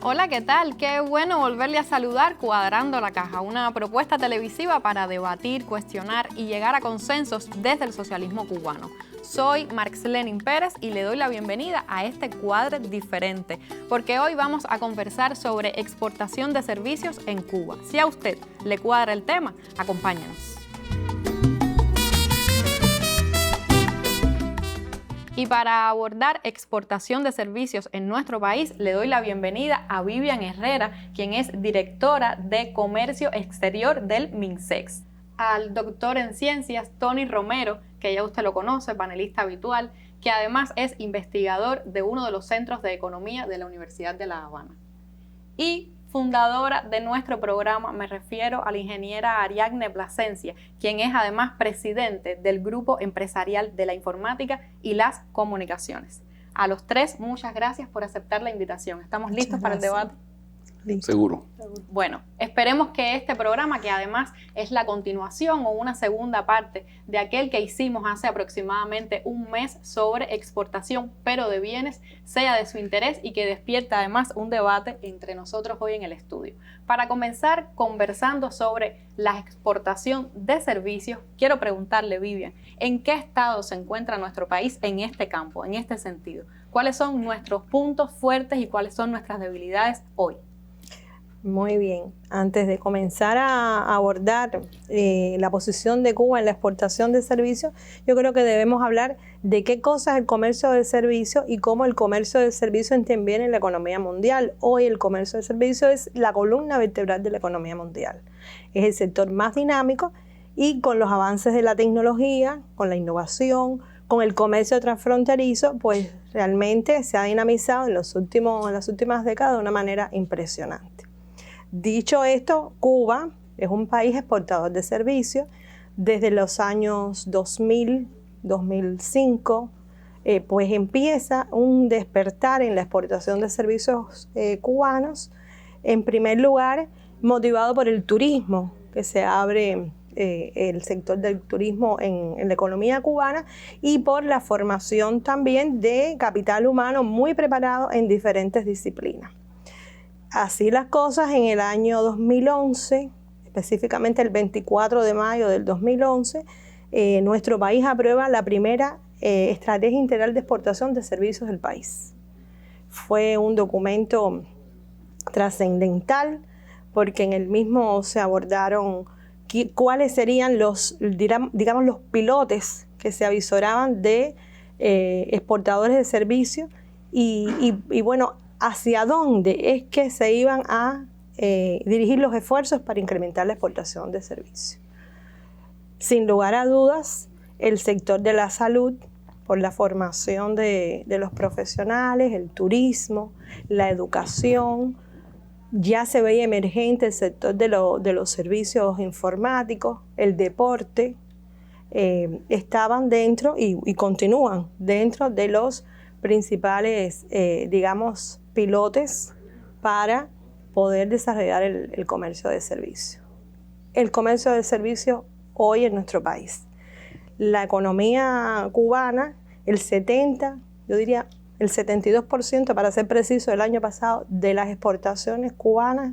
Hola, ¿qué tal? Qué bueno volverle a saludar Cuadrando la Caja, una propuesta televisiva para debatir, cuestionar y llegar a consensos desde el socialismo cubano. Soy Marxlenin Pérez y le doy la bienvenida a este cuadro diferente, porque hoy vamos a conversar sobre exportación de servicios en Cuba. Si a usted le cuadra el tema, acompáñenos. Y para abordar exportación de servicios en nuestro país, le doy la bienvenida a Vivian Herrera, quien es directora de Comercio Exterior del MINSEX. Al doctor en ciencias, Tony Romero, que ya usted lo conoce, panelista habitual, que además es investigador de uno de los centros de economía de la Universidad de La Habana. Y fundadora de nuestro programa, me refiero a la ingeniera Ariadne Plasencia, quien es además presidente del Grupo Empresarial de la Informática y las Comunicaciones. A los tres, muchas gracias por aceptar la invitación. ¿Estamos listos para el debate? Seguro. Bueno, esperemos que este programa, que además es la continuación o una segunda parte de aquel que hicimos hace aproximadamente un mes sobre exportación, pero de bienes, sea de su interés y que despierta además un debate entre nosotros hoy en el estudio. Para comenzar conversando sobre la exportación de servicios, quiero preguntarle, Vivian, ¿en qué estado se encuentra nuestro país en este campo, en este sentido? ¿Cuáles son nuestros puntos fuertes y cuáles son nuestras debilidades hoy? Muy bien. Antes de comenzar a abordar la posición de Cuba en la exportación de servicios, yo creo que debemos hablar de qué cosa es el comercio de servicios y cómo el comercio de servicios interviene en la economía mundial. Hoy el comercio de servicios es la columna vertebral de la economía mundial. Es el sector más dinámico y con los avances de la tecnología, con la innovación, con el comercio transfronterizo, pues realmente se ha dinamizado en las últimas décadas de una manera impresionante. Dicho esto, Cuba es un país exportador de servicios. Desde los años 2000, 2005, pues empieza un despertar en la exportación de servicios cubanos. En primer lugar, motivado por el turismo, que se abre el sector del turismo en la economía cubana, y por la formación también de capital humano muy preparado en diferentes disciplinas. Así las cosas, en el año 2011, específicamente el 24 de mayo del 2011, nuestro país aprueba la primera Estrategia Integral de Exportación de Servicios del país. Fue un documento trascendental porque en el mismo se abordaron cuáles serían los pilotes que se avisoraban de exportadores de servicios y bueno, hacia dónde es que se iban a dirigir los esfuerzos para incrementar la exportación de servicios. Sin lugar a dudas, el sector de la salud, por la formación de los profesionales, el turismo, la educación, ya se veía emergente el sector de los servicios informáticos, el deporte, estaban dentro y continúan dentro de los principales, pilotes para poder desarrollar el comercio de servicios. El comercio de servicios hoy en nuestro país. La economía cubana, el 72%, para ser preciso, el año pasado, de las exportaciones cubanas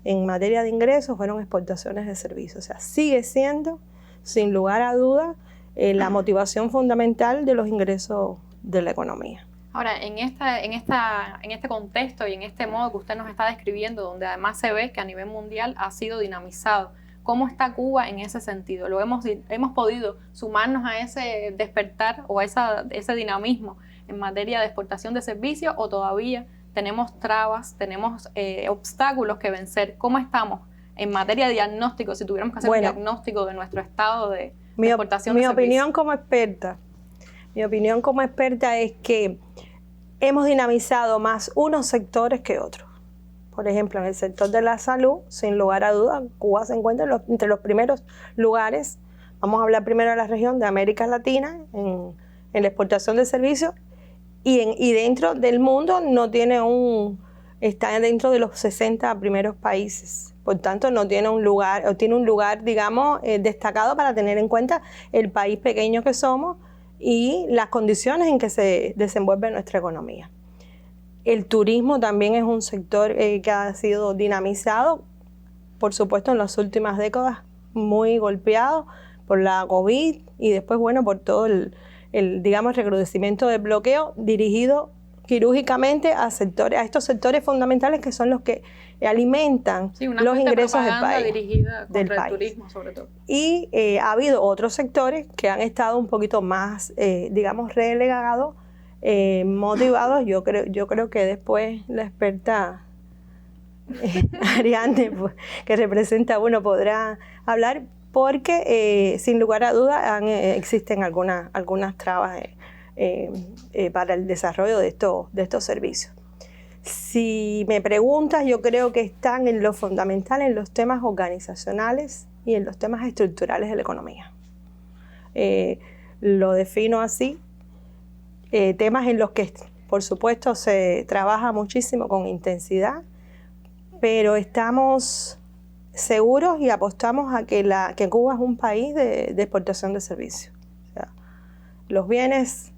en materia de ingresos fueron exportaciones de servicios. O sea, sigue siendo, sin lugar a dudas, la motivación fundamental de los ingresos de la economía. Ahora, en este contexto y en este modo que usted nos está describiendo, donde además se ve que a nivel mundial ha sido dinamizado, ¿cómo está Cuba en ese sentido? ¿Hemos podido sumarnos a ese despertar o a ese dinamismo en materia de exportación de servicios o todavía tenemos trabas, tenemos obstáculos que vencer? ¿Cómo estamos en materia de diagnóstico, si tuviéramos que hacer un diagnóstico de nuestro estado de exportación de servicios? Mi opinión como experta es que hemos dinamizado más unos sectores que otros. Por ejemplo, en el sector de la salud, sin lugar a dudas, Cuba se encuentra entre los primeros lugares. Vamos a hablar primero de la región de América Latina en la exportación de servicios y dentro del mundo está dentro de los 60 primeros países. Por tanto, no tiene un lugar, o tiene un lugar, destacado para tener en cuenta el país pequeño que somos y las condiciones en que se desenvuelve nuestra economía. El turismo también es un sector que ha sido dinamizado, por supuesto, en las últimas décadas, muy golpeado por la COVID y después, bueno, por todo digamos, recrudecimiento del bloqueo dirigido quirúrgicamente a estos sectores fundamentales que son los que alimentan los ingresos del país. Dirigida contra el turismo, sobre todo. Y ha habido otros sectores que han estado un poquito más, digamos, relegados, motivados. Yo creo que después la experta Ariadne, pues, que representa, bueno, podrá hablar, porque sin lugar a dudas existen algunas trabas para el desarrollo de estos servicios. Si me preguntas, yo creo que están en lo fundamental, en los temas organizacionales y en los temas estructurales de la economía. Lo defino así, temas en los que, por supuesto, se trabaja muchísimo con intensidad, pero estamos seguros y apostamos a que Cuba es un país de exportación de servicios. O sea, los bienes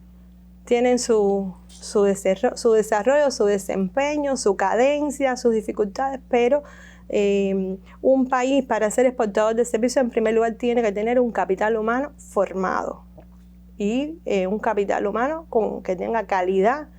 tienen su desarrollo, su desempeño, su cadencia, sus dificultades, pero un país para ser exportador de servicios, en primer lugar, tiene que tener un capital humano formado y un capital humano que tenga calidad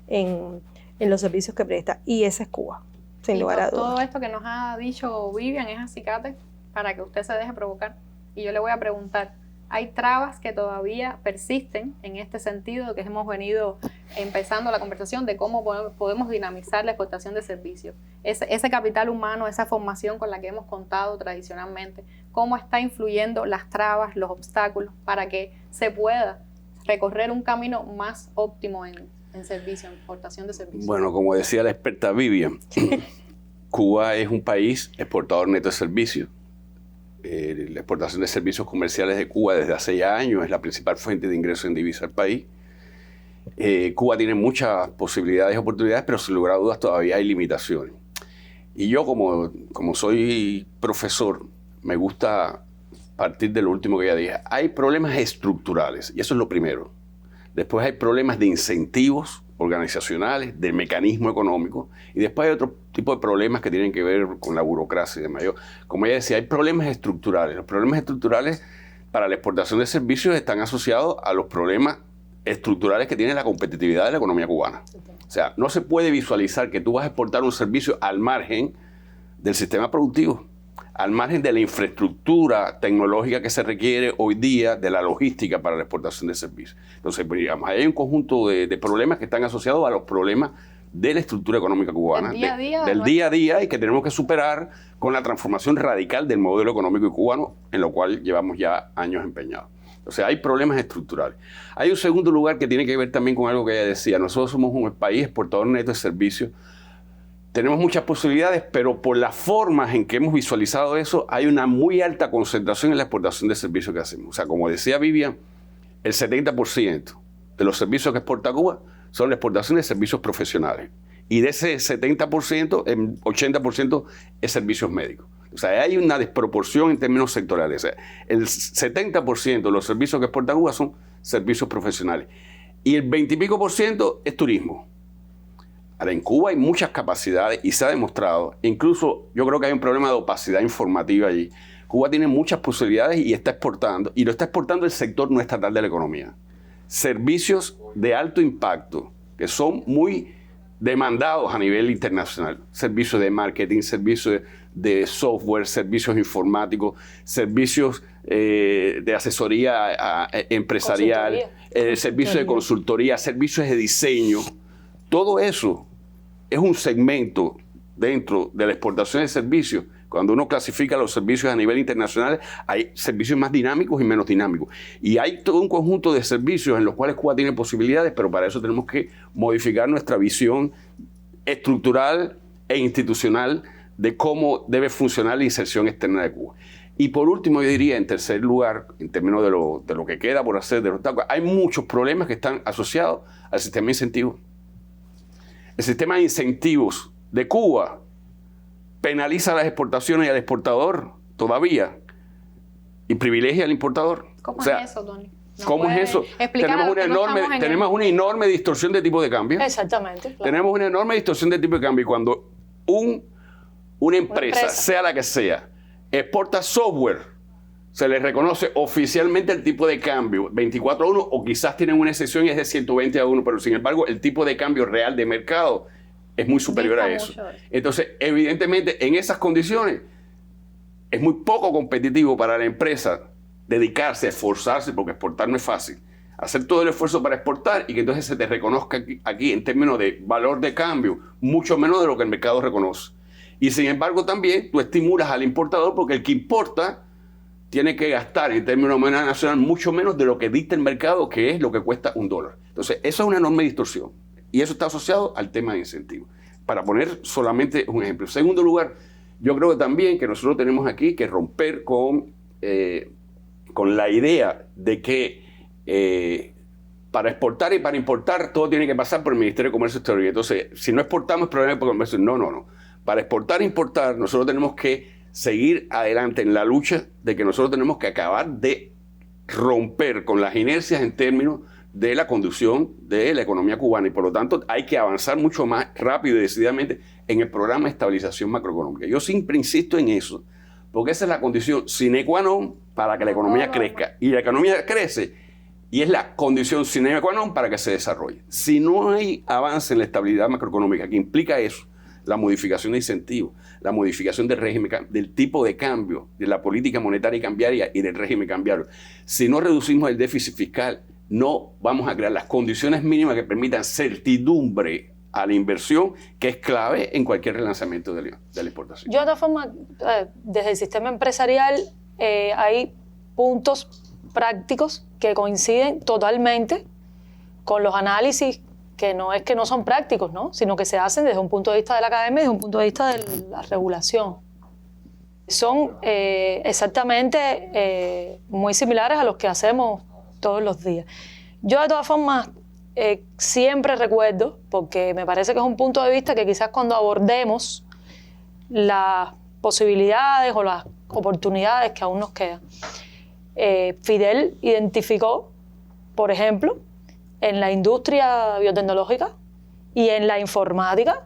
en los servicios que presta. Y ese es Cuba, sin lugar a dudas. Todo esto que nos ha dicho Vivian es acicate para que usted se deje provocar. Y yo le voy a preguntar, hay trabas que todavía persisten en este sentido que hemos venido empezando la conversación de cómo podemos dinamizar la exportación de servicios. Ese capital humano, esa formación con la que hemos contado tradicionalmente, cómo está influyendo las trabas, los obstáculos para que se pueda recorrer un camino más óptimo en servicio, en exportación de servicios. Bueno, como decía la experta Vivian, Cuba es un país exportador neto de servicios. La exportación de servicios comerciales de Cuba desde hace ya años es la principal fuente de ingresos en divisa del país. Cuba tiene muchas posibilidades y oportunidades, pero sin lugar a dudas todavía hay limitaciones. Y yo, como soy profesor, me gusta partir de lo último que ya dije. Hay problemas estructurales, y eso es lo primero. Después hay problemas de incentivos organizacionales, de mecanismo económico, y después hay otro tipo de problemas que tienen que ver con la burocracia y demás. Como ella decía, hay problemas estructurales. Los problemas estructurales para la exportación de servicios están asociados a los problemas estructurales que tiene la competitividad de la economía cubana. O sea, no se puede visualizar que tú vas a exportar un servicio al margen del sistema productivo, al margen de la infraestructura tecnológica que se requiere hoy día, de la logística para la exportación de servicios. Entonces, digamos, hay un conjunto de problemas que están asociados a los problemas de la estructura económica cubana, del día a día, y que tenemos que superar con la transformación radical del modelo económico cubano, en lo cual llevamos ya años empeñados. O sea, hay problemas estructurales. Hay un segundo lugar que tiene que ver también con algo que ella decía. Nosotros somos un país exportador neto de servicios. Tenemos muchas posibilidades, pero por las formas en que hemos visualizado eso, hay una muy alta concentración en la exportación de servicios que hacemos. O sea, como decía Vivian, el 70% de los servicios que exporta Cuba son la exportación de servicios profesionales. Y de ese 70%, el 80% es servicios médicos. O sea, hay una desproporción en términos sectoriales. O sea, el 70% de los servicios que exporta Cuba son servicios profesionales. Y el 20 y pico % es turismo. Ahora, en Cuba hay muchas capacidades y se ha demostrado, incluso yo creo que hay un problema de opacidad informativa allí. Cuba tiene muchas posibilidades y está exportando, y lo está exportando el sector no estatal de la economía. Servicios de alto impacto, que son muy demandados a nivel internacional. Servicios de marketing, servicios de software, servicios informáticos, servicios de asesoría empresarial, servicios de consultoría, servicios de diseño. Todo eso es un segmento dentro de la exportación de servicios. Cuando uno clasifica los servicios a nivel internacional, hay servicios más dinámicos y menos dinámicos. Y hay todo un conjunto de servicios en los cuales Cuba tiene posibilidades, pero para eso tenemos que modificar nuestra visión estructural e institucional de cómo debe funcionar la inserción externa de Cuba. Y por último, yo diría, en tercer lugar, en términos de lo que queda por hacer de los obstáculos, hay muchos problemas que están asociados al sistema de incentivos. El sistema de incentivos de Cuba penaliza las exportaciones y al exportador todavía y privilegia al importador. ¿Cómo es eso, Tony? ¿Cómo es eso? Tenemos una enorme distorsión de tipo de cambio. Exactamente. Claro. Tenemos una enorme distorsión de tipo de cambio y cuando una empresa, sea la que sea, exporta software, se le reconoce oficialmente el tipo de cambio 24-1 o quizás tienen una excepción y es de 120-1, pero sin embargo el tipo de cambio real de mercado es muy superior a eso. Entonces, evidentemente, en esas condiciones es muy poco competitivo para la empresa dedicarse a esforzarse, porque exportar no es fácil, hacer todo el esfuerzo para exportar y que entonces se te reconozca aquí en términos de valor de cambio, mucho menos de lo que el mercado reconoce. Y sin embargo también tú estimulas al importador porque el que importa tiene que gastar en términos de moneda nacional mucho menos de lo que dicta el mercado, que es lo que cuesta $1. Entonces, eso es una enorme distorsión. Y eso está asociado al tema de incentivos. Para poner solamente un ejemplo. En segundo lugar, yo creo que también que nosotros tenemos aquí que romper con la idea de que para exportar y para importar todo tiene que pasar por el Ministerio de Comercio Exterior. Entonces, si no exportamos, es problema de comercio. No. Para exportar e importar, nosotros tenemos que seguir adelante en la lucha de que nosotros tenemos que acabar de romper con las inercias en términos de la conducción de la economía cubana y por lo tanto hay que avanzar mucho más rápido y decididamente en el programa de estabilización macroeconómica. Yo siempre insisto en eso, porque esa es la condición sine qua non para que la economía crezca y la economía crece y es la condición sine qua non para que se desarrolle. Si no hay avance en la estabilidad macroeconómica que implica eso, la modificación de incentivos, la modificación del régimen, del tipo de cambio, de la política monetaria y cambiaria y del régimen cambiario. Si no reducimos el déficit fiscal, no vamos a crear las condiciones mínimas que permitan certidumbre a la inversión, que es clave en cualquier relanzamiento de la exportación. Yo de todas formas, desde el sistema empresarial hay puntos prácticos que coinciden totalmente con los análisis que no es que no son prácticos, ¿no? Sino que se hacen desde un punto de vista de la academia y desde un punto de vista de la regulación. Son exactamente muy similares a los que hacemos todos los días. Yo de todas formas siempre recuerdo, porque me parece que es un punto de vista que quizás cuando abordemos las posibilidades o las oportunidades que aún nos quedan, Fidel identificó, por ejemplo, en la industria biotecnológica y en la informática,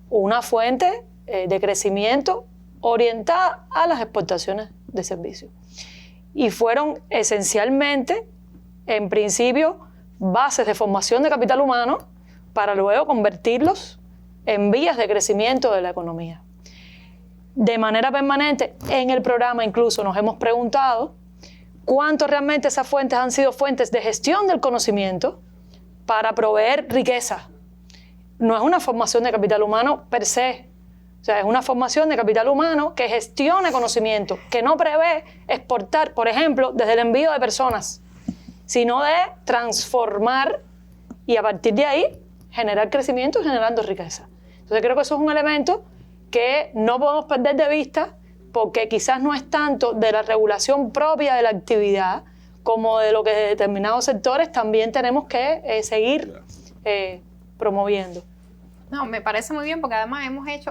una fuente de crecimiento orientada a las exportaciones de servicios. Y fueron esencialmente, en principio, bases de formación de capital humano para luego convertirlos en vías de crecimiento de la economía. De manera permanente, en el programa incluso nos hemos preguntado cuánto realmente esas fuentes han sido fuentes de gestión del conocimiento para proveer riqueza. No es una formación de capital humano per se. O sea, es una formación de capital humano que gestiona conocimiento, que no prevé exportar, por ejemplo, desde el envío de personas, sino de transformar y a partir de ahí generar crecimiento generando riqueza. Entonces creo que eso es un elemento que no podemos perder de vista porque quizás no es tanto de la regulación propia de la actividad como de lo que determinados sectores también tenemos que seguir promoviendo. No, me parece muy bien porque además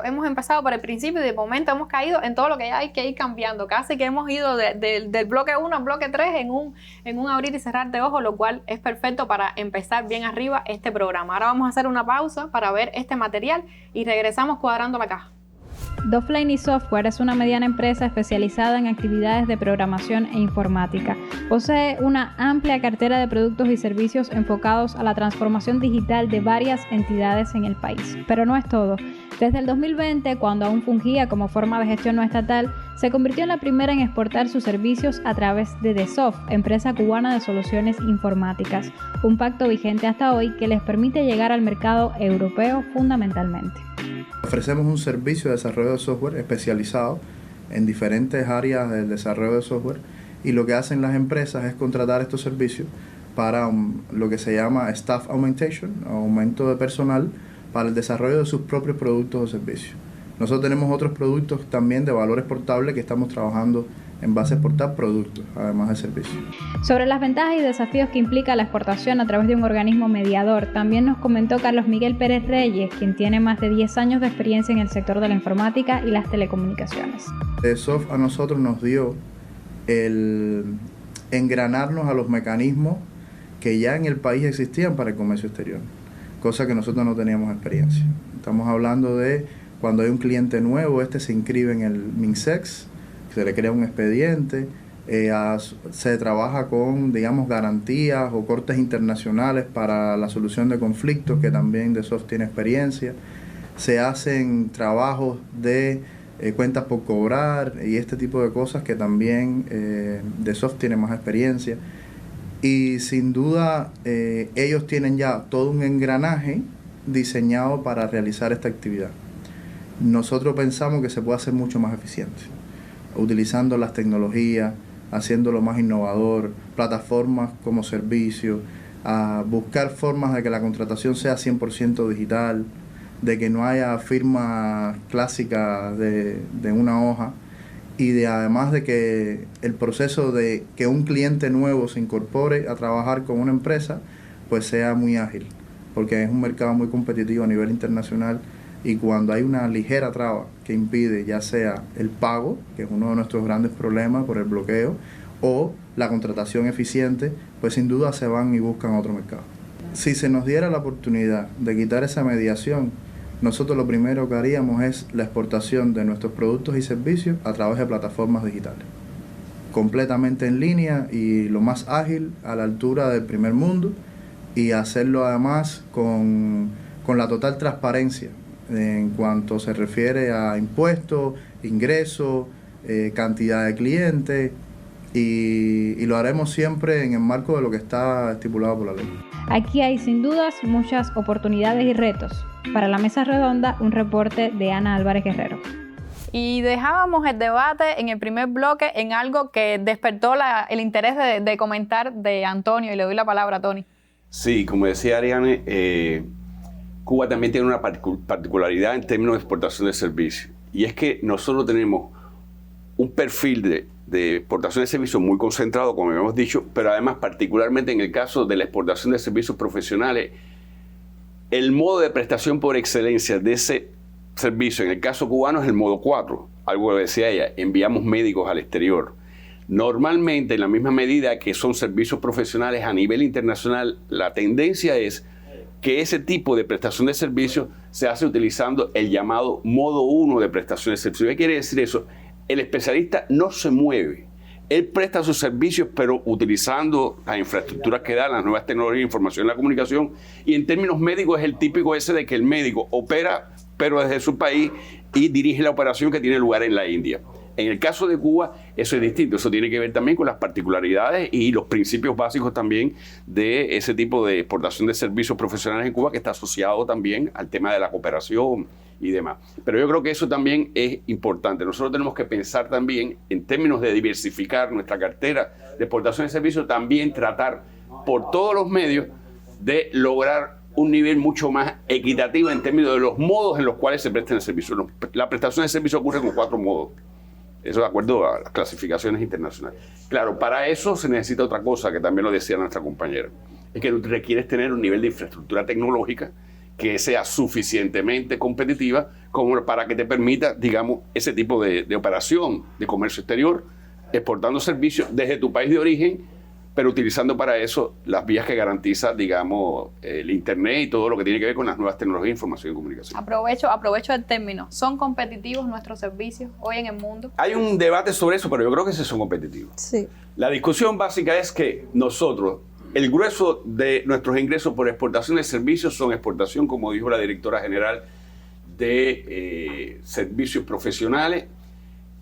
hemos empezado por el principio y de momento hemos caído en todo lo que hay que ir cambiando. Casi que hemos ido del bloque 1 al bloque 3 en un abrir y cerrar de ojos, lo cual es perfecto para empezar bien arriba este programa. Ahora vamos a hacer una pausa para ver este material y regresamos cuadrando la caja. Doflane Software es una mediana empresa especializada en actividades de programación e informática. Posee una amplia cartera de productos y servicios enfocados a la transformación digital de varias entidades en el país. Pero no es todo. Desde el 2020, cuando aún fungía como forma de gestión no estatal, se convirtió en la primera en exportar sus servicios a través de DESOF, empresa cubana de soluciones informáticas, un pacto vigente hasta hoy que les permite llegar al mercado europeo fundamentalmente. Ofrecemos un servicio de desarrollo de software especializado en diferentes áreas del desarrollo de software y lo que hacen las empresas es contratar estos servicios para lo que se llama staff augmentation, aumento de personal para el desarrollo de sus propios productos o servicios. Nosotros tenemos otros productos también de valor exportable que estamos trabajando en base a exportar productos, además de servicios. Sobre las ventajas y desafíos que implica la exportación a través de un organismo mediador, también nos comentó Carlos Miguel Pérez Reyes, quien tiene más de 10 años de experiencia en el sector de la informática y las telecomunicaciones. DESOF a nosotros nos dio engranarnos a los mecanismos que ya en el país existían para el comercio exterior, cosa que nosotros no teníamos experiencia. Estamos hablando de cuando hay un cliente nuevo, se inscribe en el MINSEX, se le crea un expediente, se trabaja con, digamos, garantías o cortes internacionales para la solución de conflictos, que también DESOF tiene experiencia. Se hacen trabajos de cuentas por cobrar y este tipo de cosas que también DESOF tiene más experiencia. Y sin duda ellos tienen ya todo un engranaje diseñado para realizar esta actividad. Nosotros pensamos que se puede hacer mucho más eficiente, utilizando las tecnologías, haciéndolo más innovador, plataformas como servicio, a buscar formas de que la contratación sea 100% digital, de que no haya firmas clásicas de una hoja, y además de que el proceso de que un cliente nuevo se incorpore a trabajar con una empresa pues sea muy ágil, porque es un mercado muy competitivo a nivel internacional, y cuando hay una ligera traba que impide ya sea el pago, que es uno de nuestros grandes problemas por el bloqueo, o la contratación eficiente, pues sin duda se van y buscan otro mercado. Si se nos diera la oportunidad de quitar esa mediación, nosotros lo primero que haríamos es la exportación de nuestros productos y servicios a través de plataformas digitales, completamente en línea y lo más ágil, a la altura del primer mundo, y hacerlo además con la total transparencia en cuanto se refiere a impuestos, ingresos, cantidad de clientes, y lo haremos siempre en el marco de lo que está estipulado por la ley. Aquí hay sin dudas muchas oportunidades y retos. Para la Mesa Redonda, un reporte de Ana Álvarez Guerrero. Y dejábamos el debate en el primer bloque en algo que despertó el interés de comentar de Antonio, y le doy la palabra a Tony. Sí, como decía Ariane, Cuba también tiene una particularidad en términos de exportación de servicios, y es que nosotros tenemos un perfil de exportación de servicios muy concentrado, como habíamos dicho, pero además particularmente en el caso de la exportación de servicios profesionales, el modo de prestación por excelencia de ese servicio, en el caso cubano, es el modo 4, algo que decía ella, enviamos médicos al exterior. Normalmente, en la misma medida que son servicios profesionales a nivel internacional, la tendencia es que ese tipo de prestación de servicios se hace utilizando el llamado modo 1 de prestación de servicios. ¿Qué quiere decir eso? El especialista no se mueve. Él presta sus servicios, pero utilizando las infraestructuras que dan las nuevas tecnologías de información y la comunicación. Y en términos médicos es el típico ese de que el médico opera, pero desde su país, y dirige la operación que tiene lugar en la India. En el caso de Cuba, eso es distinto. Eso tiene que ver también con las particularidades y los principios básicos también de ese tipo de exportación de servicios profesionales en Cuba, que está asociado también al tema de la cooperación y demás. Pero yo creo que eso también es importante. Nosotros tenemos que pensar también en términos de diversificar nuestra cartera de exportación de servicios, también tratar por todos los medios de lograr un nivel mucho más equitativo en términos de los modos en los cuales se prestan el servicio. La prestación de servicio ocurre con 4 modos. Eso de acuerdo a las clasificaciones internacionales. Claro, para eso se necesita otra cosa, que también lo decía nuestra compañera. Es que requieres tener un nivel de infraestructura tecnológica que sea suficientemente competitiva como para que te permita, digamos, ese tipo de operación de comercio exterior, exportando servicios desde tu país de origen, pero utilizando para eso las vías que garantiza, digamos, el Internet y todo lo que tiene que ver con las nuevas tecnologías de información y comunicación. Aprovecho el término. ¿Son competitivos nuestros servicios hoy en el mundo? Hay un debate sobre eso, pero yo creo que sí son competitivos. Sí. La discusión básica es que nosotros, el grueso de nuestros ingresos por exportación de servicios son exportación, como dijo la directora general, de servicios profesionales,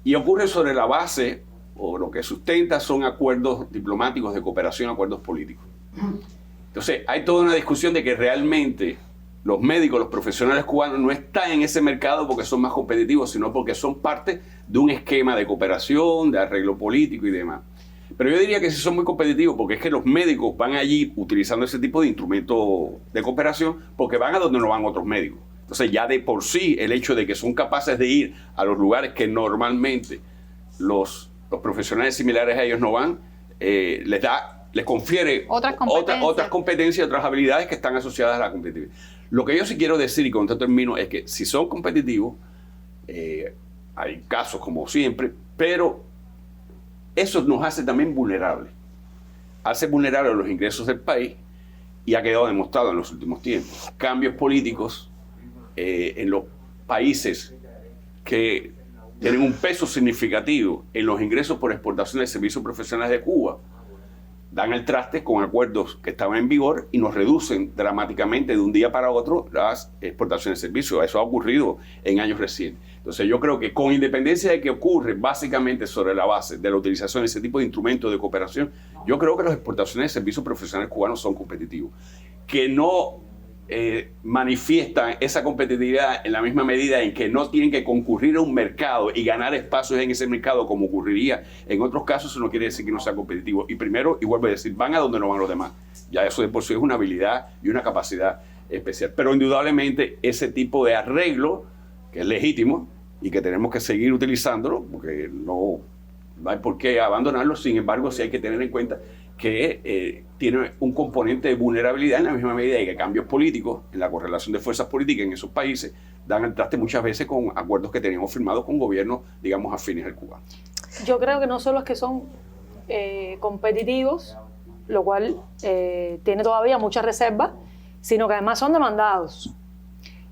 y ocurre sobre la base, o lo que sustenta son acuerdos diplomáticos de cooperación, acuerdos políticos. Entonces, hay toda una discusión de que realmente los médicos, los profesionales cubanos no están en ese mercado porque son más competitivos, sino porque son parte de un esquema de cooperación, de arreglo político y demás. Pero yo diría que sí son muy competitivos, porque es que los médicos van allí utilizando ese tipo de instrumentos de cooperación porque van a donde no van otros médicos. Entonces, ya de por sí, el hecho de que son capaces de ir a los lugares que normalmente los profesionales similares a ellos no van, les confiere otras competencias, otras habilidades que están asociadas a la competitividad. Lo que yo sí quiero decir, y con esto termino, es que si son competitivos, hay casos como siempre, pero eso nos hace también vulnerables. hace vulnerable los ingresos del país y ha quedado demostrado en los últimos tiempos. Cambios políticos en los países que tienen un peso significativo en los ingresos por exportación de servicios profesionales de Cuba, dan el traste con acuerdos que estaban en vigor y nos reducen dramáticamente de un día para otro las exportaciones de servicios. Eso ha ocurrido en años recientes. Entonces yo creo que con independencia de que ocurre básicamente sobre la base de la utilización de ese tipo de instrumentos de cooperación, yo creo que las exportaciones de servicios profesionales cubanos son competitivos. Que no manifiestan esa competitividad en la misma medida en que no tienen que concurrir a un mercado y ganar espacios en ese mercado como ocurriría en otros casos, eso no quiere decir que no sea competitivo. Y primero, y vuelvo a decir, van a donde no van los demás. Ya eso de por sí es una habilidad y una capacidad especial. Pero indudablemente ese tipo de arreglo, que es legítimo y que tenemos que seguir utilizándolo, porque no hay por qué abandonarlo, sin embargo sí hay que tener en cuenta que tiene un componente de vulnerabilidad en la misma medida y que cambios políticos, en la correlación de fuerzas políticas en esos países, dan el traste muchas veces con acuerdos que teníamos firmados con gobiernos, digamos, afines al Cuba. Yo creo que no solo es que son competitivos, lo cual tiene todavía muchas reservas, sino que además son demandados.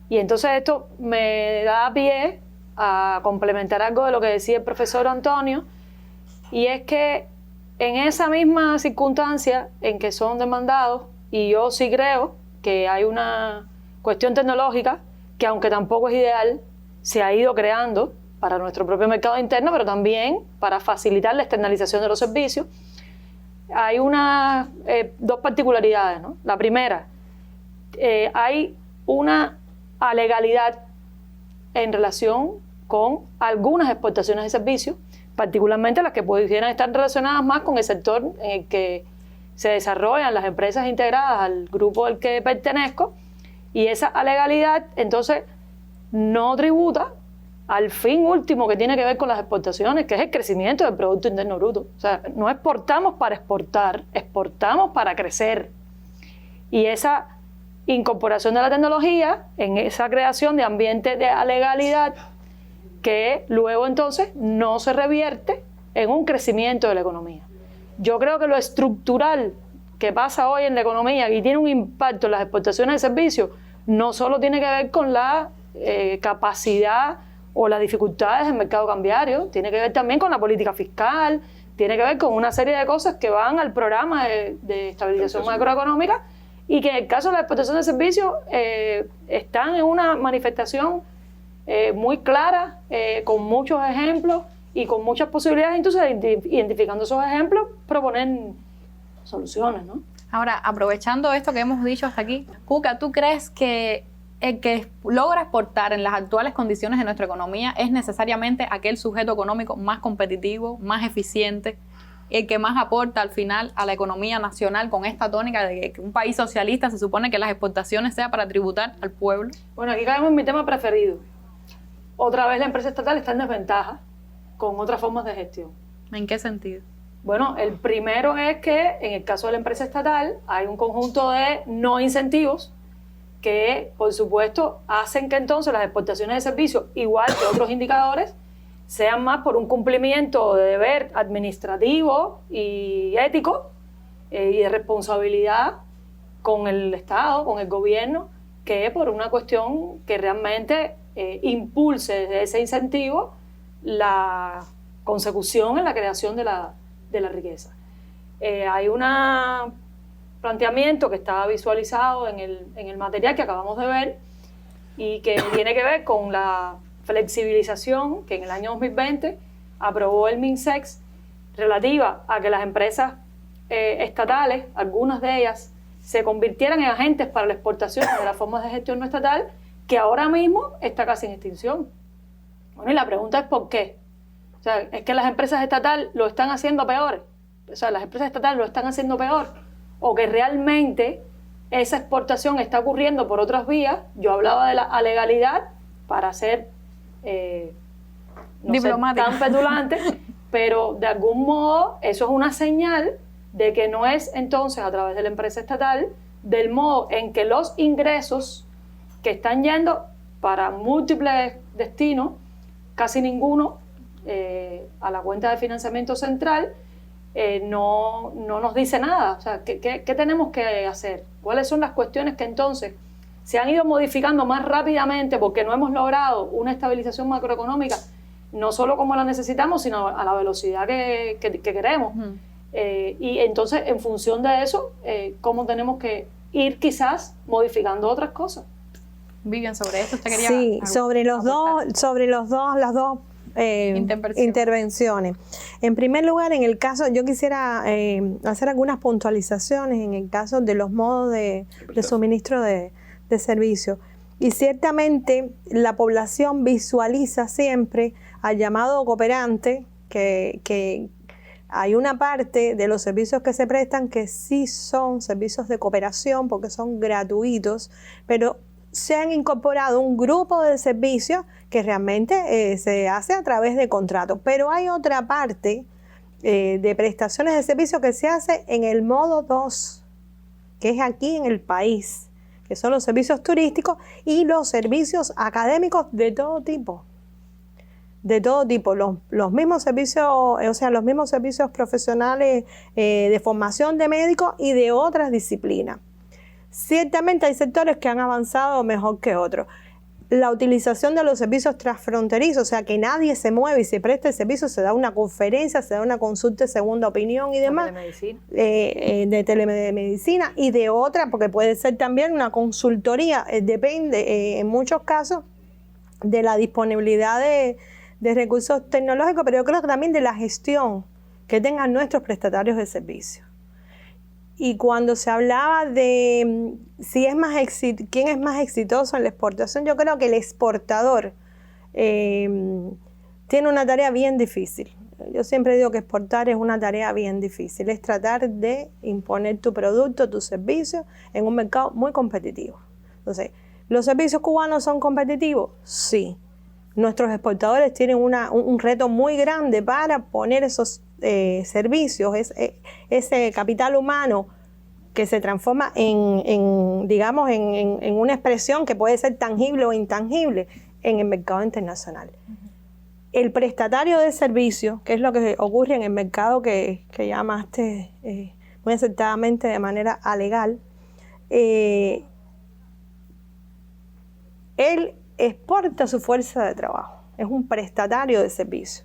Y entonces esto me da pie a complementar algo de lo que decía el profesor Antonio, y es que en esa misma circunstancia en que son demandados, y yo sí creo que hay una cuestión tecnológica que, aunque tampoco es ideal, se ha ido creando para nuestro propio mercado interno, pero también para facilitar la externalización de los servicios. Hay dos particularidades, ¿no? La primera, hay una alegalidad en relación con algunas exportaciones de servicios, particularmente las que pudieran estar relacionadas más con el sector en el que se desarrollan las empresas integradas al grupo al que pertenezco, y esa alegalidad entonces no tributa al fin último que tiene que ver con las exportaciones, que es el crecimiento del Producto Interno Bruto. O sea, no exportamos para exportar, exportamos para crecer. Y esa incorporación de la tecnología en esa creación de ambiente de alegalidad, que luego entonces no se revierte en un crecimiento de la economía. Yo creo que lo estructural que pasa hoy en la economía y tiene un impacto en las exportaciones de servicios, no solo tiene que ver con la capacidad o las dificultades del mercado cambiario, tiene que ver también con la política fiscal, tiene que ver con una serie de cosas que van al programa de estabilización macroeconómica, y que en el caso de la exportación de servicios están en una manifestación muy clara, con muchos ejemplos y con muchas posibilidades. Entonces, identificando esos ejemplos, proponer soluciones, ¿no? Ahora, aprovechando esto que hemos dicho hasta aquí, Cuca, ¿tú crees que el que logra exportar en las actuales condiciones de nuestra economía es necesariamente aquel sujeto económico más competitivo, más eficiente, el que más aporta al final a la economía nacional, con esta tónica de que un país socialista se supone que las exportaciones sea para tributar al pueblo? Bueno, aquí caemos en mi tema preferido. Otra vez la empresa estatal está en desventaja con otras formas de gestión. ¿En qué sentido? Bueno, el primero es que en el caso de la empresa estatal hay un conjunto de no incentivos que, por supuesto, hacen que entonces las exportaciones de servicios, igual que otros indicadores, sean más por un cumplimiento de deber administrativo y ético y de responsabilidad con el Estado, con el gobierno, que por una cuestión que realmente impulse desde ese incentivo la consecución en la creación de la riqueza. Hay un planteamiento que está visualizado en el material que acabamos de ver y que tiene que ver con la flexibilización que en el año 2020 aprobó el MINSEX relativa a que las empresas estatales, algunas de ellas, se convirtieran en agentes para la exportación de las formas de gestión no estatal, que ahora mismo está casi en extinción. Bueno, y la pregunta es ¿por qué? O sea, ¿es que las empresas estatales lo están haciendo peor? O sea, ¿las empresas estatales lo están haciendo peor? ¿O que realmente esa exportación está ocurriendo por otras vías? Yo hablaba de la alegalidad para ser no ser tan petulante, pero de algún modo eso es una señal de que no es entonces a través de la empresa estatal, del modo en que los ingresos que están yendo para múltiples destinos, casi ninguno a la cuenta de financiamiento central, no nos dice nada. O sea, ¿qué tenemos que hacer? ¿Cuáles son las cuestiones que entonces se han ido modificando más rápidamente porque no hemos logrado una estabilización macroeconómica, no solo como la necesitamos, sino a la velocidad que queremos? Y entonces, en función de eso, ¿cómo tenemos que ir quizás modificando otras cosas? Vivian, sobre esto usted quería... Sí, sobre las dos intervenciones. En primer lugar, en el caso, yo quisiera hacer algunas puntualizaciones en el caso de los modos de suministro de servicio. Y ciertamente la población visualiza siempre al llamado cooperante, que hay una parte de los servicios que se prestan que sí son servicios de cooperación porque son gratuitos, pero se han incorporado un grupo de servicios que realmente se hace a través de contratos. Pero hay otra parte de prestaciones de servicio que se hace en el modo 2, que es aquí en el país, que son los servicios turísticos y los servicios académicos de todo tipo. De todo tipo, los mismos servicios, o sea, los mismos servicios profesionales de formación de médicos y de otras disciplinas. Ciertamente hay sectores que han avanzado mejor que otros. La utilización de los servicios transfronterizos, o sea, que nadie se mueve y se presta el servicio, se da una conferencia, se da una consulta de segunda opinión y demás. De telemedicina y de otra, porque puede ser también una consultoría, depende en muchos casos de la disponibilidad de recursos tecnológicos, pero yo creo que también de la gestión que tengan nuestros prestatarios de servicio. Y cuando se hablaba de quién es más exitoso en la exportación, yo creo que el exportador tiene una tarea bien difícil. Yo siempre digo que exportar es una tarea bien difícil. Es tratar de imponer tu producto, tu servicio en un mercado muy competitivo. Entonces, ¿los servicios cubanos son competitivos? Sí. Nuestros exportadores tienen un reto muy grande para poner esos servicios, ese capital humano que se transforma en una expresión que puede ser tangible o intangible en el mercado internacional. El prestatario de servicios, que es lo que ocurre en el mercado que llamaste muy acertadamente de manera alegal, él exporta su fuerza de trabajo, es un prestatario de servicio.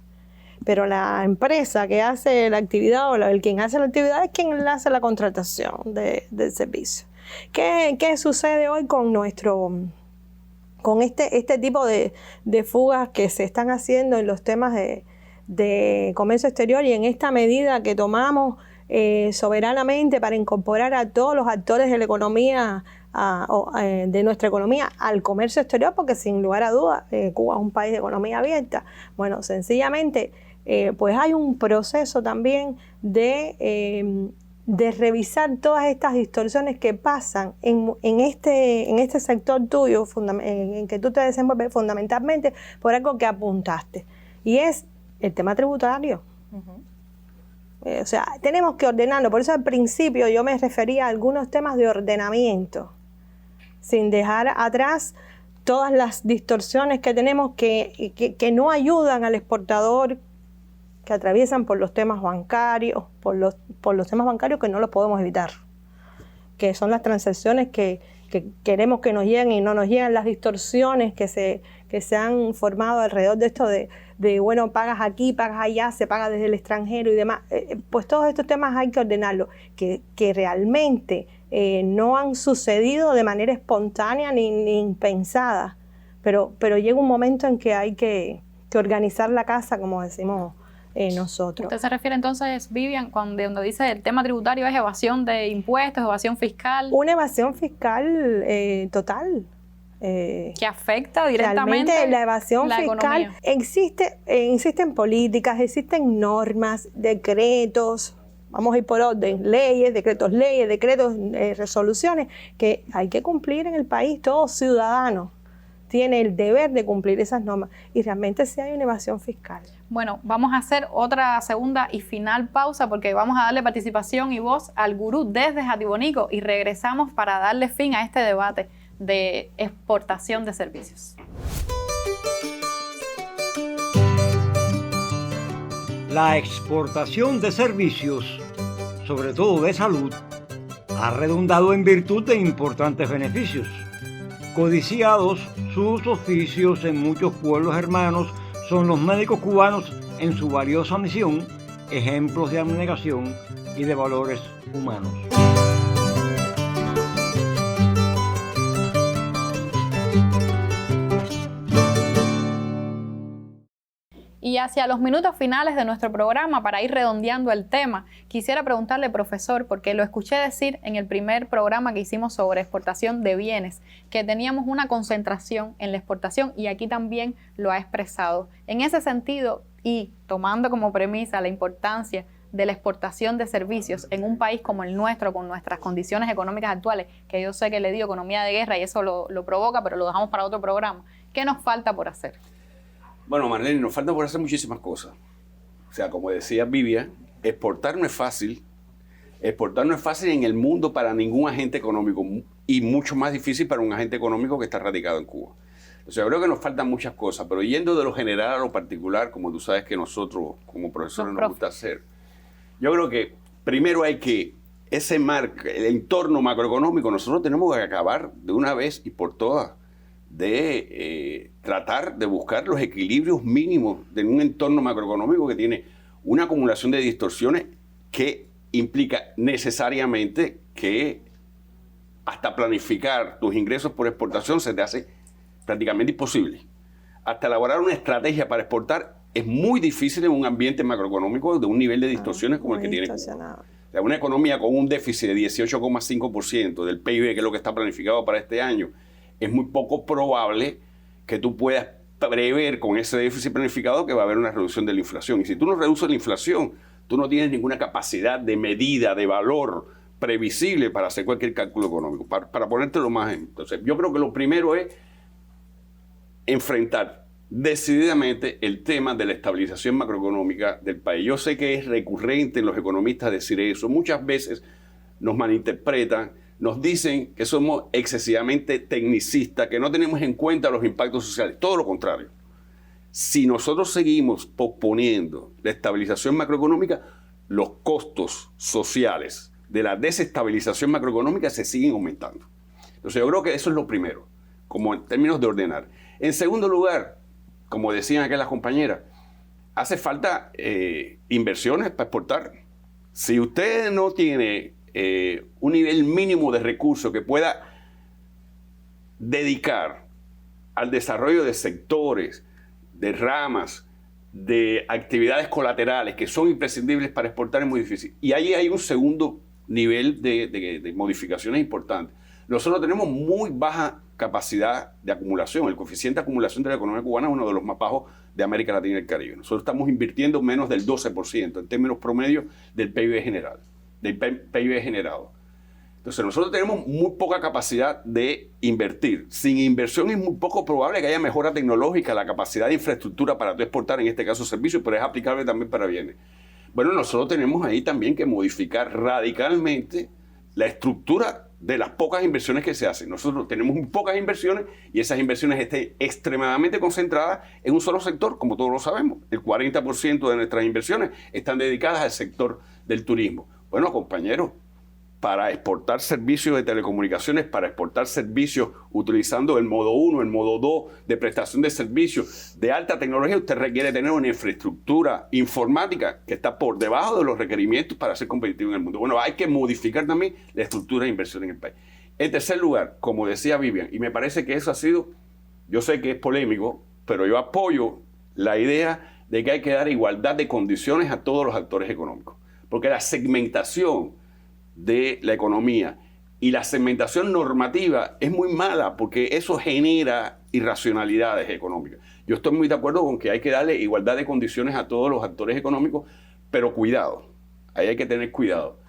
Pero la empresa que hace la actividad o el quien hace la actividad es quien le hace la contratación del servicio. ¿Qué sucede hoy con este tipo de fugas que se están haciendo en los temas de comercio exterior y en esta medida que tomamos soberanamente para incorporar a todos los actores de la economía de nuestra economía al comercio exterior? Porque sin lugar a dudas Cuba es un país de economía abierta. Bueno, sencillamente pues hay un proceso también de revisar todas estas distorsiones que pasan en este sector tuyo, en que tú te desenvuelves fundamentalmente por algo que apuntaste, y es el tema tributario. O sea, tenemos que ordenarlo. Por eso al principio yo me refería a algunos temas de ordenamiento, sin dejar atrás todas las distorsiones que tenemos que no ayudan al exportador, que atraviesan por los temas bancarios, por los temas bancarios que no los podemos evitar, que son las transacciones que queremos que nos lleguen y no nos llegan, las distorsiones que se han formado alrededor de esto de bueno, pagas aquí, pagas allá, se paga desde el extranjero y demás. Pues todos estos temas hay que ordenarlos, que realmente no han sucedido de manera espontánea ni impensada, pero llega un momento en que hay que organizar la casa, como decimos nosotros. ¿Usted se refiere entonces, Vivian, donde dice el tema tributario es evasión de impuestos, evasión fiscal? Una evasión fiscal total. Que afecta directamente realmente la evasión la fiscal economía. Existen políticas, existen normas, decretos, vamos a ir por orden, leyes, decretos, resoluciones que hay que cumplir en el país. Todo ciudadano tiene el deber de cumplir esas normas, y realmente sí hay una evasión fiscal. Bueno, vamos a hacer otra segunda y final pausa porque vamos a darle participación y voz al gurú desde Jatibonico y regresamos para darle fin a este debate de exportación de servicios. La exportación de servicios, sobre todo de salud, ha redundado en virtud de importantes beneficios. Codiciados sus oficios en muchos pueblos hermanos, son los médicos cubanos en su valiosa misión ejemplos de abnegación y de valores humanos. Y hacia los minutos finales de nuestro programa, para ir redondeando el tema, quisiera preguntarle, profesor, porque lo escuché decir en el primer programa que hicimos sobre exportación de bienes, que teníamos una concentración en la exportación, y aquí también lo ha expresado. En ese sentido, y tomando como premisa la importancia de la exportación de servicios en un país como el nuestro, con nuestras condiciones económicas actuales, que yo sé que le dio economía de guerra y eso lo provoca, pero lo dejamos para otro programa, ¿qué nos falta por hacer? Bueno, Marlene, nos falta por hacer muchísimas cosas. O sea, como decía Vivian, exportar no es fácil. Exportar no es fácil en el mundo para ningún agente económico, y mucho más difícil para un agente económico que está radicado en Cuba. O sea, yo creo que nos faltan muchas cosas, pero yendo de lo general a lo particular, como tú sabes que nosotros como profesores nos gusta hacer, yo creo que primero hay que, el entorno macroeconómico, nosotros tenemos que acabar de una vez y por todas de tratar de buscar los equilibrios mínimos de un entorno macroeconómico que tiene una acumulación de distorsiones que implica necesariamente que hasta planificar tus ingresos por exportación se te hace prácticamente imposible. Hasta elaborar una estrategia para exportar es muy difícil en un ambiente macroeconómico de un nivel de distorsiones como el que tiene Cuba. O sea, una economía con un déficit de 18,5% del PIB, que es lo que está planificado para este año, es muy poco probable que tú puedas prever con ese déficit planificado que va a haber una reducción de la inflación. Y si tú no reduces la inflación, tú no tienes ninguna capacidad de medida, de valor previsible para hacer cualquier cálculo económico. Para ponértelo más en... Entonces, yo creo que lo primero es enfrentar decididamente el tema de la estabilización macroeconómica del país. Yo sé que es recurrente en los economistas decir eso. Muchas veces nos malinterpretan, nos dicen que somos excesivamente tecnicistas, que no tenemos en cuenta los impactos sociales. Todo lo contrario. Si nosotros seguimos posponiendo la estabilización macroeconómica, los costos sociales de la desestabilización macroeconómica se siguen aumentando. Entonces yo creo que eso es lo primero, como en términos de ordenar. En segundo lugar, como decían aquí las compañeras, hace falta inversiones para exportar. Si usted no tiene un nivel mínimo de recursos que pueda dedicar al desarrollo de sectores, de ramas, de actividades colaterales que son imprescindibles para exportar, es muy difícil. Y ahí hay un segundo nivel de modificaciones importantes. Nosotros tenemos muy baja capacidad de acumulación. El coeficiente de acumulación de la economía cubana es uno de los más bajos de América Latina y el Caribe. Nosotros estamos invirtiendo menos del 12% en términos promedios del PIB general, del PIB generado. Entonces nosotros tenemos muy poca capacidad de invertir. Sin inversión es muy poco probable que haya mejora tecnológica, la capacidad de infraestructura para exportar, en este caso servicios, pero es aplicable también para bienes. Bueno, nosotros tenemos ahí también que modificar radicalmente la estructura de las pocas inversiones que se hacen. Nosotros tenemos muy pocas inversiones y esas inversiones están extremadamente concentradas en un solo sector, como todos lo sabemos. El 40% de nuestras inversiones están dedicadas al sector del turismo. Bueno, compañeros, para exportar servicios de telecomunicaciones, para exportar servicios utilizando el modo 1, el modo 2 de prestación de servicios de alta tecnología, usted requiere tener una infraestructura informática que está por debajo de los requerimientos para ser competitivo en el mundo. Bueno, hay que modificar también la estructura de inversión en el país. En tercer lugar, como decía Vivian, y me parece que eso ha sido, yo sé que es polémico, pero yo apoyo la idea de que hay que dar igualdad de condiciones a todos los actores económicos. Porque la segmentación de la economía y la segmentación normativa es muy mala porque eso genera irracionalidades económicas. Yo estoy muy de acuerdo con que hay que darle igualdad de condiciones a todos los actores económicos, pero cuidado, ahí hay que tener cuidado.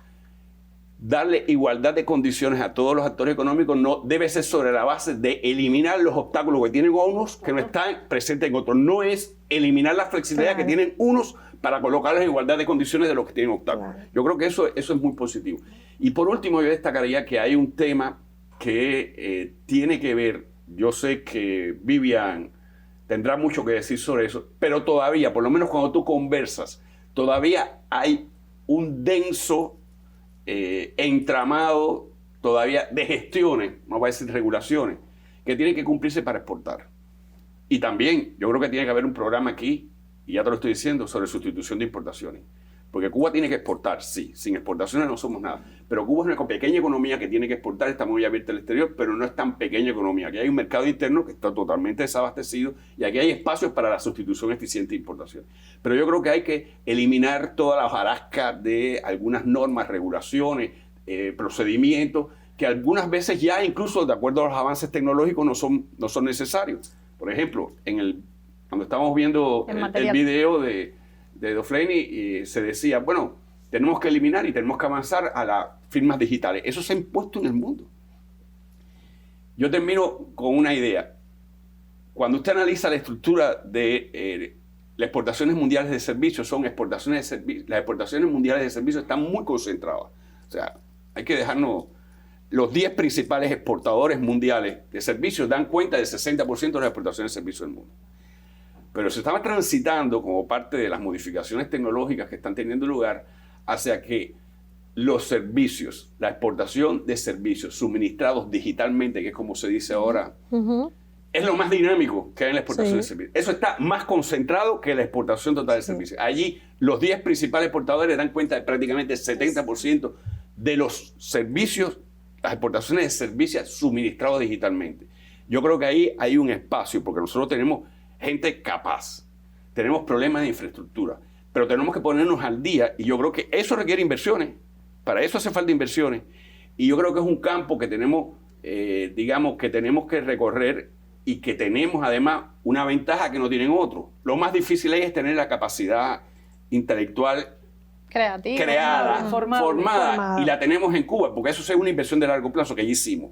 Darle igualdad de condiciones a todos los actores económicos no debe ser sobre la base de eliminar los obstáculos que tienen unos que no están presentes en otros. No es eliminar la flexibilidad que tienen unos para colocarlos en igualdad de condiciones de los que tienen obstáculos. Yo creo que eso es muy positivo. Y por último, yo destacaría que hay un tema que tiene que ver, yo sé que Vivian tendrá mucho que decir sobre eso, pero todavía, por lo menos cuando tú conversas todavía hay un denso entramado todavía de gestiones, no voy a decir regulaciones, que tienen que cumplirse para exportar. Y también yo creo que tiene que haber un programa aquí, y ya te lo estoy diciendo, sobre sustitución de importaciones. Porque Cuba tiene que exportar, sí. Sin exportaciones no somos nada. Pero Cuba es una pequeña economía que tiene que exportar, está muy abierta al exterior, pero no es tan pequeña economía. Aquí hay un mercado interno que está totalmente desabastecido y aquí hay espacios para la sustitución eficiente de importaciones. Pero yo creo que hay que eliminar toda la hojarasca de algunas normas, regulaciones, procedimientos, que algunas veces ya incluso de acuerdo a los avances tecnológicos no son necesarios. Por ejemplo, cuando estábamos viendo el video de Dofleni, se decía, bueno, tenemos que eliminar y tenemos que avanzar a las firmas digitales. Eso se ha impuesto en el mundo. Yo termino con una idea. Cuando usted analiza la estructura de las exportaciones mundiales de servicios, las exportaciones mundiales de servicios están muy concentradas. O sea, hay que dejarnos... Los 10 principales exportadores mundiales de servicios dan cuenta del 60% de las exportaciones de servicios del mundo. Pero se estaba transitando como parte de las modificaciones tecnológicas que están teniendo lugar hacia que los servicios, la exportación de servicios suministrados digitalmente, que es como se dice ahora, es lo más dinámico que hay en la exportación de servicios. Eso está más concentrado que la exportación total de servicios. Allí los 10 principales exportadores dan cuenta de prácticamente el 70% de los servicios, las exportaciones de servicios suministrados digitalmente. Yo creo que ahí hay un espacio, porque nosotros tenemos gente capaz, tenemos problemas de infraestructura, pero tenemos que ponernos al día y yo creo que eso requiere inversiones, para eso hace falta inversiones y yo creo que es un campo que tenemos, que tenemos que recorrer y que tenemos además una ventaja que no tienen otros. Lo más difícil ahí es tener la capacidad intelectual creativa, creada, formada, y la tenemos en Cuba, porque eso es una inversión de largo plazo que ya hicimos,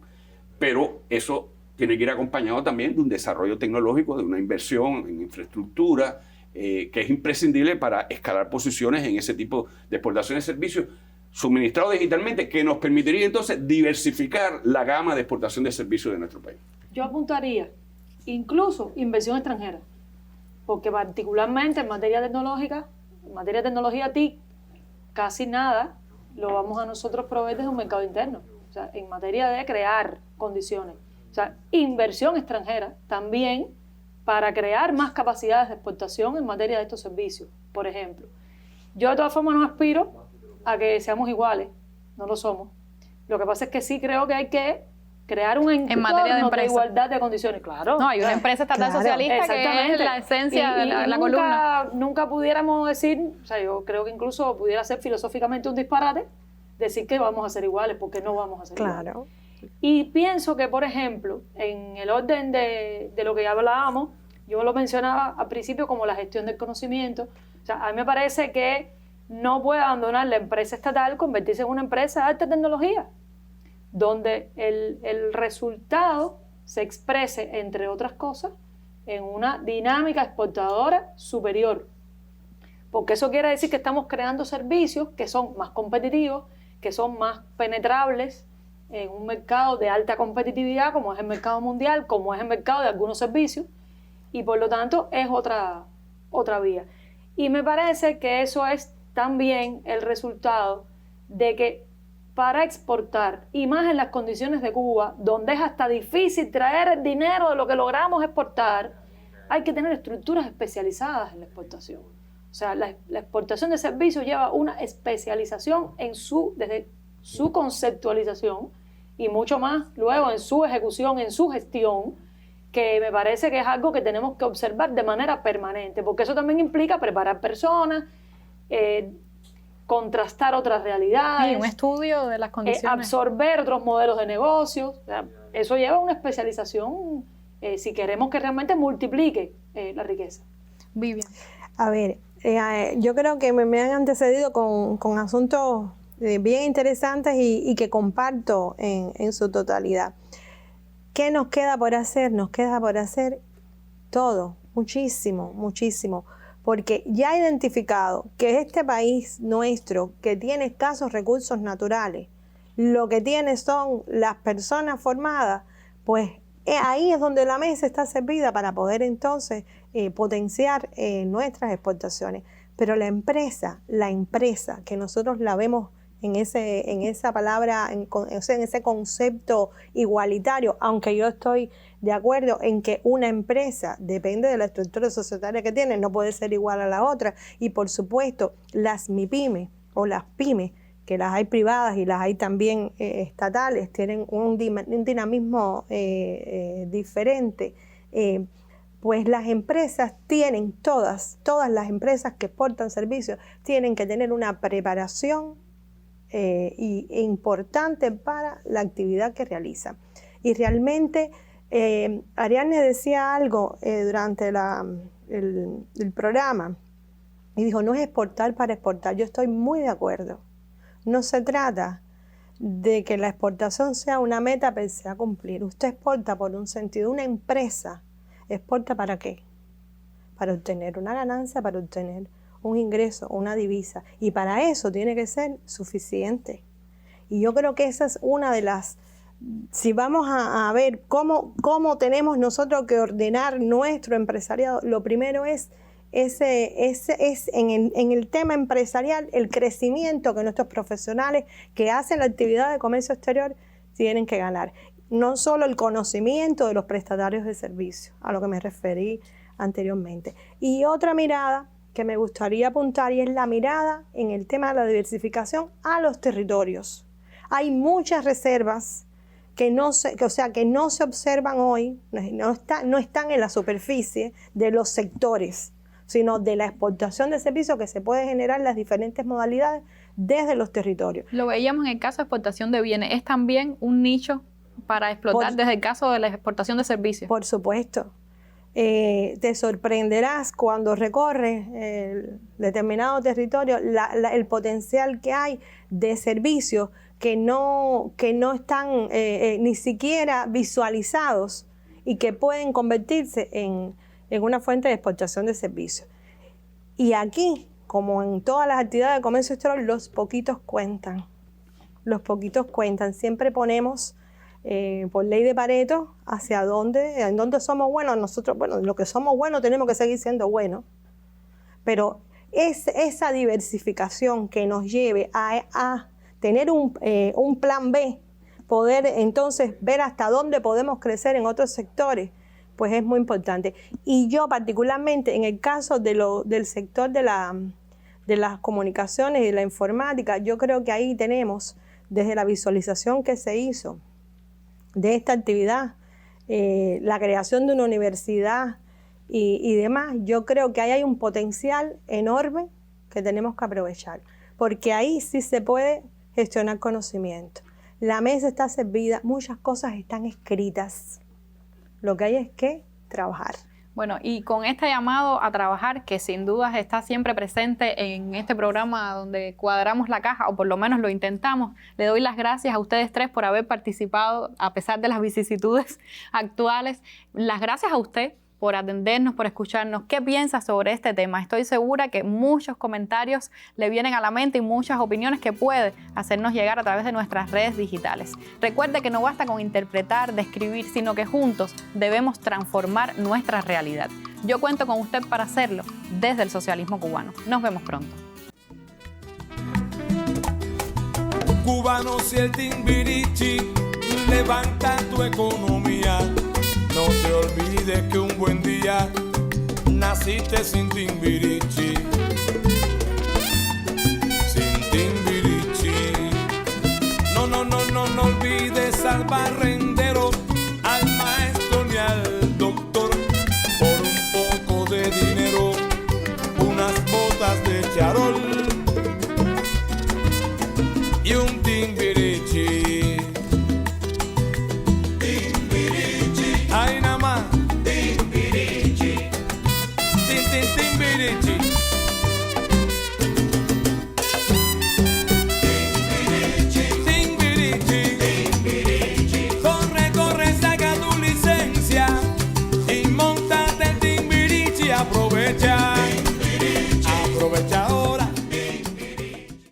pero eso tiene que ir acompañado también de un desarrollo tecnológico, de una inversión en infraestructura, que es imprescindible para escalar posiciones en ese tipo de exportaciones de servicios suministrados digitalmente, que nos permitiría entonces diversificar la gama de exportación de servicios de nuestro país. Yo apuntaría incluso inversión extranjera, porque particularmente en materia tecnológica, en materia de tecnología TIC, casi nada lo vamos a nosotros proveer desde un mercado interno. O sea, en materia de crear condiciones. O sea, inversión extranjera también para crear más capacidades de exportación en materia de estos servicios. Por ejemplo, yo de todas formas no aspiro a que seamos iguales, no lo somos. Lo que pasa es que sí creo que hay que crear un entorno de igualdad de condiciones. Claro. No, hay una empresa estatal socialista que es la esencia de la columna. Nunca pudiéramos decir, o sea, yo creo que incluso pudiera ser filosóficamente un disparate decir que vamos a ser iguales, porque no vamos a ser iguales. Y pienso que, por ejemplo, en el orden de lo que ya hablábamos, yo lo mencionaba al principio como la gestión del conocimiento. O sea, a mí me parece que no puede abandonar la empresa estatal, convertirse en una empresa de alta tecnología, donde el resultado se exprese, entre otras cosas, en una dinámica exportadora superior. Porque eso quiere decir que estamos creando servicios que son más competitivos, que son más penetrables en un mercado de alta competitividad, como es el mercado mundial, como es el mercado de algunos servicios, y por lo tanto es otra vía. Y me parece que eso es también el resultado de que para exportar, y más en las condiciones de Cuba, donde es hasta difícil traer el dinero de lo que logramos exportar, hay que tener estructuras especializadas en la exportación. O sea, la exportación de servicios lleva una especialización desde su conceptualización y mucho más luego en su ejecución, en su gestión, que me parece que es algo que tenemos que observar de manera permanente, porque eso también implica preparar personas, contrastar otras realidades. Sí, un estudio de las condiciones. Absorber otros modelos de negocios. O sea, eso lleva a una especialización si queremos que realmente multiplique la riqueza. Vivian. A ver, yo creo que me han antecedido con asuntos bien interesantes y que comparto en su totalidad. ¿Qué nos queda por hacer? Nos queda por hacer todo, muchísimo, muchísimo. Porque ya ha identificado que este país nuestro, que tiene escasos recursos naturales, lo que tiene son las personas formadas, pues ahí es donde la mesa está servida para poder entonces potenciar nuestras exportaciones. Pero la empresa, que nosotros la vemos en esa palabra, o sea, en ese concepto igualitario, aunque yo estoy de acuerdo en que una empresa, depende de la estructura societaria que tiene, no puede ser igual a la otra. Y por supuesto, las MIPYME o las pymes, que las hay privadas y las hay también estatales, tienen un dinamismo diferente. Pues las empresas tienen, todas las empresas que exportan servicios, tienen que tener una preparación importante para la actividad que realizan. Y realmente, Ariadne decía algo durante el programa, y dijo, no es exportar para exportar. Yo estoy muy de acuerdo. No se trata de que la exportación sea una meta per se a cumplir. Usted exporta por un sentido. Una empresa exporta ¿para qué? Para obtener una ganancia, para obtener un ingreso, una divisa. Y para eso tiene que ser suficiente. Y yo creo que esa es una de las... Si vamos a ver cómo tenemos nosotros que ordenar nuestro empresariado, lo primero es en el tema empresarial, el crecimiento que nuestros profesionales que hacen la actividad de comercio exterior tienen que ganar. No solo el conocimiento de los prestatarios de servicio, a lo que me referí anteriormente. Y otra mirada que me gustaría apuntar, y es la mirada en el tema de la diversificación a los territorios. Hay muchas reservas que no se observan hoy, no están en la superficie de los sectores, sino de la exportación de servicios que se puede generar en las diferentes modalidades desde los territorios. Lo veíamos en el caso de exportación de bienes. ¿Es también un nicho para explotar desde el caso de la exportación de servicios? Por supuesto. Te sorprenderás cuando recorres determinado territorio el potencial que hay de servicios que no están ni siquiera visualizados y que pueden convertirse en una fuente de exportación de servicios. Y aquí, como en todas las actividades de comercio exterior, los poquitos cuentan. Los poquitos cuentan. Siempre ponemos, por ley de Pareto, en dónde somos buenos. Nosotros, bueno, lo que somos buenos tenemos que seguir siendo buenos. Pero es esa diversificación que nos lleve a tener un plan B, poder entonces ver hasta dónde podemos crecer en otros sectores, pues es muy importante. Y yo particularmente en el caso del sector de las comunicaciones y de la informática, yo creo que ahí tenemos, desde la visualización que se hizo de esta actividad, la creación de una universidad y demás, yo creo que ahí hay un potencial enorme que tenemos que aprovechar, porque ahí sí se puede gestionar conocimiento. La mesa está servida, muchas cosas están escritas. Lo que hay es que trabajar. Bueno, y con este llamado a trabajar, que sin dudas está siempre presente en este programa donde cuadramos la caja, o por lo menos lo intentamos, le doy las gracias a ustedes tres por haber participado a pesar de las vicisitudes actuales. Las gracias a usted por atendernos, por escucharnos. ¿Qué piensa sobre este tema? Estoy segura que muchos comentarios le vienen a la mente y muchas opiniones que puede hacernos llegar a través de nuestras redes digitales. Recuerde que no basta con interpretar, describir, sino que juntos debemos transformar nuestra realidad. Yo cuento con usted para hacerlo desde el socialismo cubano. Nos vemos pronto. Cubanos y el Timbirichi levanta tu economía. No te olvides que un buen día naciste sin Timbirichi. Sin Timbirichi. No olvides al barren